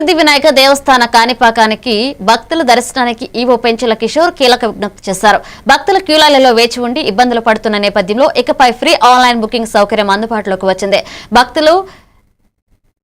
సిద్ధి వినాయక దేవస్థాన కాణిపాకానికి భక్తుల దర్శనానికి ఈవో పెంచెల కిషోర్ కీలక విజ్ఞప్తి చేశారు. భక్తుల క్యూలైన్లలో వేచి ఉండి ఇబ్బందులు పడుతున్న నేపథ్యంలో ఇకపై ఫ్రీ ఆన్లైన్ బుకింగ్ సౌకర్యం అందుబాటులోకి వచ్చింది. భక్తులు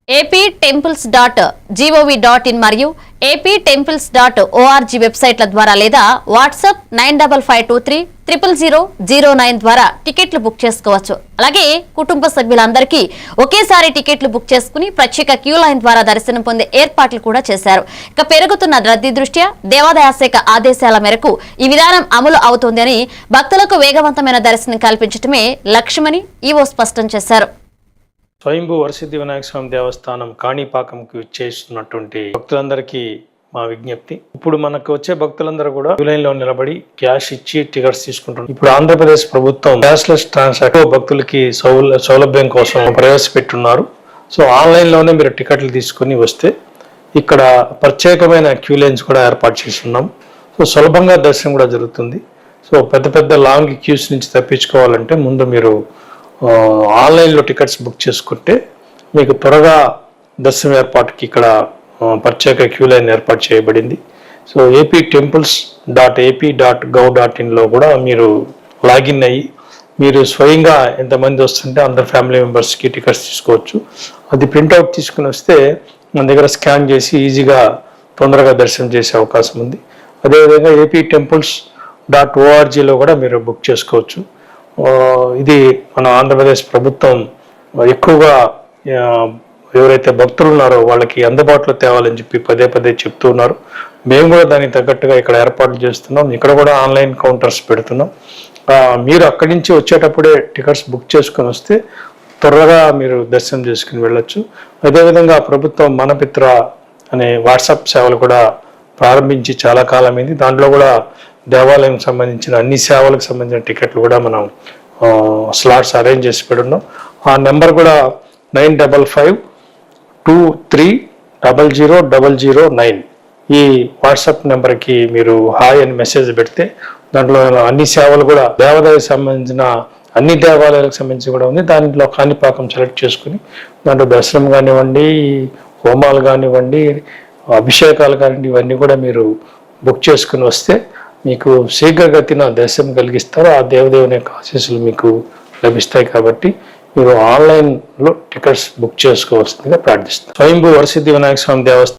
aptemples.gov.in మరియు aptemples.org వెబ్సైట్ల ద్వారా లేదా వాట్సాప్ 9552300009 ద్వారా టికెట్లు బుక్ చేసుకోవచ్చు. అలాగే కుటుంబ సభ్యులందరికీ ఒకేసారి టికెట్లు బుక్ చేసుకుని ప్రత్యేక క్యూ లైన్ ద్వారా దర్శనం పొందే ఏర్పాట్లు కూడా చేశారు. ఇక పెరుగుతున్న రద్దీ దృష్ట్యా దేవాదాయ శాఖ ఆదేశాల మేరకు ఈ విధానం అమలు అవుతోందని, భక్తులకు వేగవంతమైన దర్శనం కల్పించడమే లక్ష్యమని ఈవో స్పష్టం చేశారు. స్వయంభూ వరసిద్ధి వినాయక స్వామి దేవస్థానం కాణిపాకంకి చేస్తున్నటువంటి భక్తులందరికీ మా విజ్ఞప్తి. ఇప్పుడు మనకు వచ్చే భక్తులందరూ కూడా లైన్ లో నిలబడి క్యాష్ ఇచ్చి టికెట్స్ తీసుకుంటున్నారు. ఇప్పుడు ఆంధ్రప్రదేశ్ ప్రభుత్వం క్యాష్లెస్ ట్రాన్సాక్షన్ భక్తులకి సౌలభ్యం కోసం ప్రవేశపెట్టున్నారు. సో ఆన్లైన్ లోనే మీరు టికెట్లు తీసుకుని వస్తే ఇక్కడ ప్రత్యేకమైన క్యూ లైన్స్ కూడా ఏర్పాటు చేస్తున్నాం. సో సులభంగా దర్శనం కూడా జరుగుతుంది. సో పెద్ద లాంగ్ క్యూస్ నుంచి తప్పించుకోవాలంటే ముందు మీరు ఆన్లైన్లో టికెట్స్ బుక్ చేసుకుంటే మీకు త్వరగా దర్శనం ఏర్పాటుకి ఇక్కడ ప్రత్యేక క్యూ లైన్ ఏర్పాటు చేయబడింది. సో aptemples.ap.gov.in కూడా మీరు లాగిన్ అయ్యి మీరు స్వయంగా ఎంతమంది వస్తుంటే అందరు ఫ్యామిలీ మెంబర్స్కి టికెట్స్ తీసుకోవచ్చు. అది ప్రింట్అవుట్ తీసుకుని వస్తే మన దగ్గర స్కాన్ చేసి ఈజీగా తొందరగా దర్శనం చేసే అవకాశం ఉంది. అదేవిధంగా aptemples.org కూడా మీరు బుక్ చేసుకోవచ్చు. ఇది మన ఆంధ్రప్రదేశ్ ప్రభుత్వం ఎక్కువగా ఎవరైతే భక్తులు ఉన్నారో వాళ్ళకి అందుబాటులో తేవాలని చెప్పి పదే చెప్తూ ఉన్నారు. మేము కూడా దానికి తగ్గట్టుగా ఇక్కడ ఏర్పాట్లు చేస్తున్నాం. ఇక్కడ కూడా ఆన్లైన్ కౌంటర్స్ పెడుతున్నాం. మీరు అక్కడి నుంచి వచ్చేటప్పుడే టికెట్స్ బుక్ చేసుకొని వస్తే త్వరగా మీరు దర్శనం చేసుకుని వెళ్ళొచ్చు. అదేవిధంగా ప్రభుత్వం మనపిత్ర అనే వాట్సాప్ సేవలు కూడా ప్రారంభించి చాలా కాలమైంది. దాంట్లో కూడా దేవాలయం సంబంధించిన అన్ని సేవలకు సంబంధించిన టికెట్లు కూడా మనం స్లాట్స్ అరేంజ్ చేసి పెడున్నాం. ఆ నెంబర్ కూడా 9552300009 ఈ వాట్సాప్ నెంబర్కి మీరు హాయ్ అని మెసేజ్ పెడితే దాంట్లో అన్ని సేవలు కూడా దేవాలయాలకు సంబంధించిన అన్ని దేవాలయాలకు సంబంధించి కూడా ఉంది. దాంట్లో కాణిపాకం సెలెక్ట్ చేసుకుని దాంట్లో దర్శనం కానివ్వండి, హోమాలు కానివ్వండి, అభిషేకాలు కానివ్వండి, ఇవన్నీ కూడా మీరు బుక్ చేసుకుని వస్తే మీకు శీఘ్రగతిన దర్శనం కలిగిస్తారు. ఆ దేవదేవుని యొక్క ఆశీస్సులు మీకు లభిస్తాయి. కాబట్టి మీరు ఆన్లైన్లో టికెట్స్ బుక్ చేసుకోవాల్సిందిగా ప్రార్థిస్తారు. స్వయంభూ వరసిద్ధి వినాయక స్వామి దేవస్థానం